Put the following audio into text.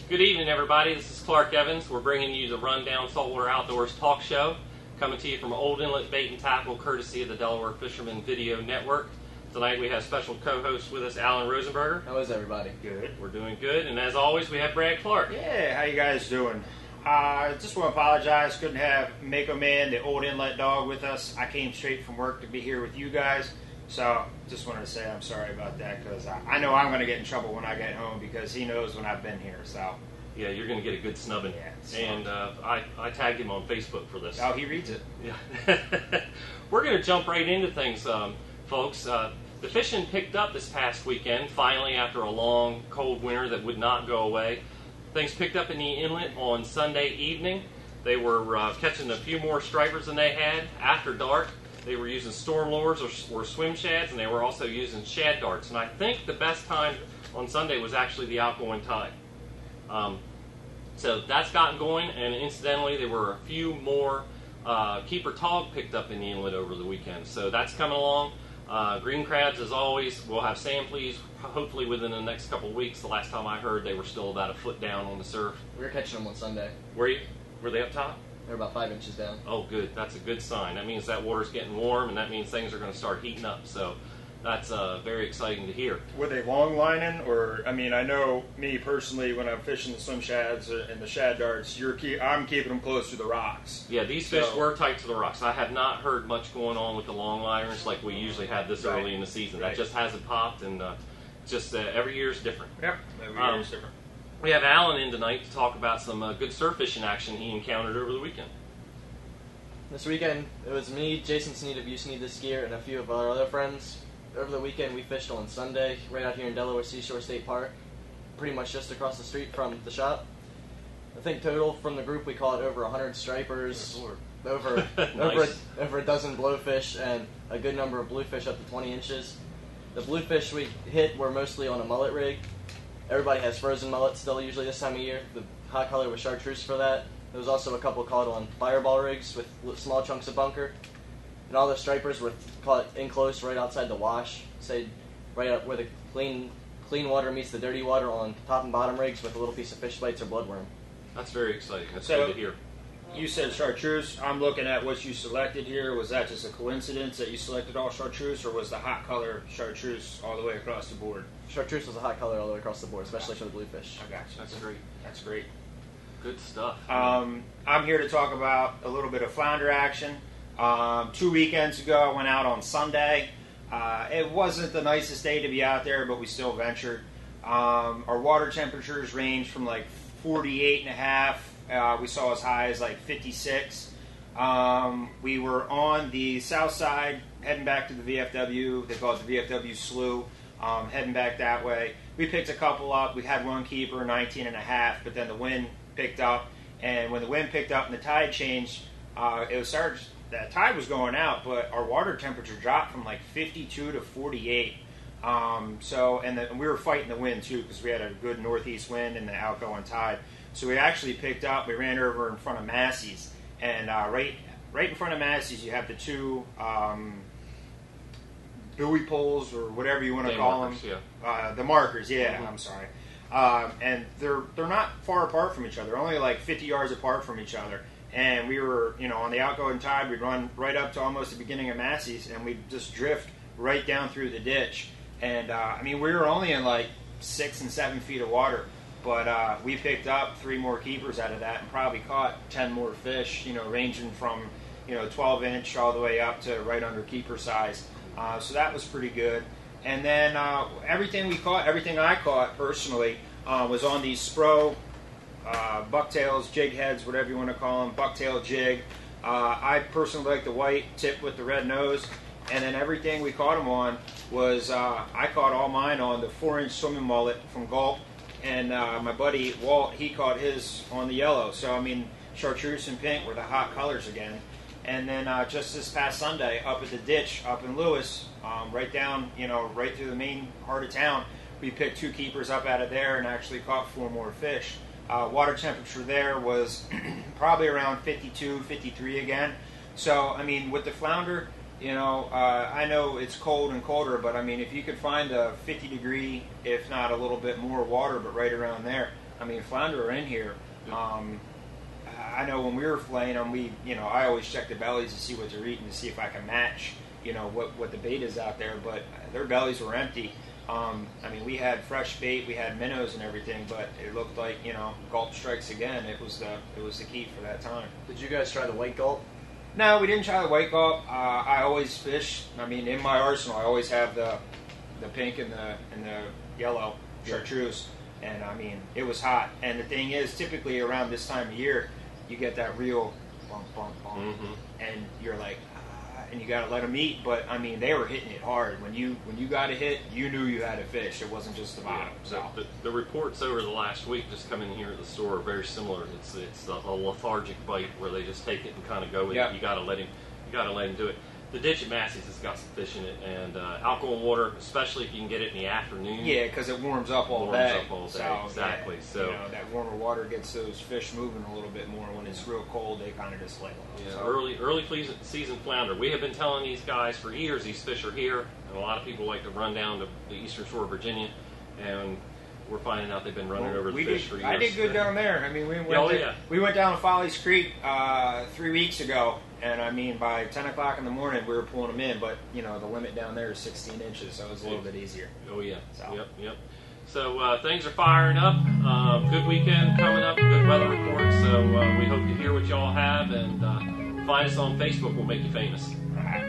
Good evening, everybody. This is Clark Evans. We're bringing you the Rundown Saltwater Outdoors talk show, coming to you from Old Inlet Bait and Tackle, courtesy of the Delaware Fisherman Video Network. Tonight we have special co-host with us, Alan Rosenberger. How is everybody? Good. We're doing good. And as always, we have Brad Clark. Yeah, how you guys doing? Just want to apologize. Couldn't have Mako Man, the Old Inlet dog, with us. I came straight from work to be here with you guys. So just wanted to say I'm sorry about that, because I know I'm going to get in trouble when I get home, because he knows when I've been here. So yeah, you're going to get a good snubbing. Yeah, and I tagged him on Facebook for this. Oh, he reads it. Yeah. We're going to jump right into things, folks. The fishing picked up this past weekend, finally, after a long, cold winter that would not go away. Things picked up in the inlet on Sunday evening. They were catching a few more stripers than they had after dark. They were using storm lures or swim shads, and they were also using shad darts. And I think the best time on Sunday was actually the outgoing tide. So that's gotten going, and incidentally, there were a few more keeper tog picked up in the inlet over the weekend. So that's coming along. Green crabs, as always, we'll have samplies hopefully within the next couple of weeks. The last time I heard, they were still about a foot down on the surf. We were catching them on Sunday. Were you? Were they up top? They're about 5 inches down. Oh, good. That's a good sign. That means that water's getting warm, and that means things are going to start heating up. So that's very exciting to hear. Were they long lining, or I mean, I know me personally when I'm fishing the swim shads and the shad darts, I'm keeping them close to the rocks. Yeah, these fish were tight to the rocks. I have not heard much going on with the long liners like we usually have this early in the season. That just hasn't popped, and just every year is different. Yep, every year is different. We have Alan in tonight to talk about some good surf fishing action he encountered over the weekend. This weekend, it was me, Jason Sneed of You Sneed This Gear, and a few of our other friends. Over the weekend, we fished on Sunday, right out here in Delaware Seashore State Park, pretty much just across the street from the shop. I think total from the group, we caught over 100 stripers, over a dozen blowfish, and a good number of bluefish up to 20 inches. The bluefish we hit were mostly on a mullet rig. Everybody has frozen mullets still usually this time of year. The hot color was chartreuse for that. There was also a couple caught on fireball rigs with small chunks of bunker. And all the stripers were caught in close right outside the wash, say right up where the clean water meets the dirty water on top and bottom rigs with a little piece of fish bites or bloodworm. That's very exciting. That's So, good to hear. You said chartreuse. I'm looking at what you selected here. Was that just a coincidence that you selected all chartreuse, or was the hot color chartreuse all the way across the board? Chartreuse was a hot color all the way across the board, especially for the bluefish. I got you. That's great. That's great. Good stuff. I'm here to talk about a little bit of flounder action. 2 weekends ago, I went out on Sunday. It wasn't the nicest day to be out there, but we still ventured. Our water temperatures ranged from like 48 and a half. We saw as high as like 56. We were on the south side, heading back to the VFW. They call it the VFW Slough, heading back that way. We picked a couple up. We had one keeper, 19 and a half, but then the wind picked up. And when the wind picked up and the tide changed, the tide was going out, but our water temperature dropped from like 52 to 48. And we were fighting the wind too, because we had a good northeast wind and the outgoing tide. So we actually picked up. We ran over in front of Massey's, and right in front of Massey's, you have the two buoy poles or whatever you want to call them. Yeah. The markers. Yeah, mm-hmm. I'm sorry. And they're not far apart from each other. Only like 50 yards apart from each other. And we were, on the outgoing tide, we'd run right up to almost the beginning of Massey's, and we'd just drift right down through the ditch. And, we were only in like 6 and 7 feet of water, but we picked up 3 more keepers out of that and probably caught 10 more fish, ranging from, 12-inch all the way up to right under keeper size. So that was pretty good. And then everything I caught personally was on these Spro bucktails, jig heads, whatever you want to call them, bucktail jig. I personally like the white tip with the red nose. And then everything we caught them on was, I caught all mine on the 4-inch swimming mullet from Gulp. And my buddy Walt, he caught his on the yellow. So, chartreuse and pink were the hot colors again. And then just this past Sunday, up at the ditch, up in Lewis, right down, right through the main heart of town, we picked 2 keepers up out of there and actually caught 4 more fish. Water temperature there was probably around 52, 53 again. So, with the flounder, I know it's cold and colder, but if you could find a 50 degree, if not a little bit more water, but right around there, I mean, flounder are in here. I know when we were filleting them, I always check the bellies to see what they're eating to see if I can match, what the bait is out there. But their bellies were empty. I mean, we had fresh bait, we had minnows and everything, but it looked like, gulp strikes again. It was the key for that time. Did you guys try the white gulp? No, we didn't try the white gulp. I always fish. I mean, in my arsenal, I always have the pink and the yellow chartreuse. And I mean, it was hot. And the thing is, typically around this time of year, you get that real bump, bump, bump, and you're like, and you got to let them eat. But I mean, they were hitting it hard. When you got a hit, you knew you had a fish. It wasn't just the bottom. So the reports over the last week, just coming here at the store, are very similar. It's a lethargic bite where they just take it and kind of go with it. You got to let him do it. The ditch at Massey's has got some fish in it, and alcohol water, especially if you can get it in the afternoon. Yeah, because it warms up all day. So, exactly. Yeah, so that warmer water gets those fish moving a little bit more. When it's real cold, they kind of just lay low. Yeah, so. Early season flounder. We have been telling these guys for years these fish are here, and a lot of people like to run down to the eastern shore of Virginia, and we're finding out they've been running over the fish for years. I did good down there. I mean, we went down to Follies Creek 3 weeks ago, and I mean, by 10 o'clock in the morning, we were pulling them in, but, the limit down there is 16 inches, so it was a little bit easier. Oh, yeah. So. Yep. So things are firing up. Good weekend coming up, good weather report, so we hope to hear what y'all have, and find us on Facebook. We'll make you famous. All right.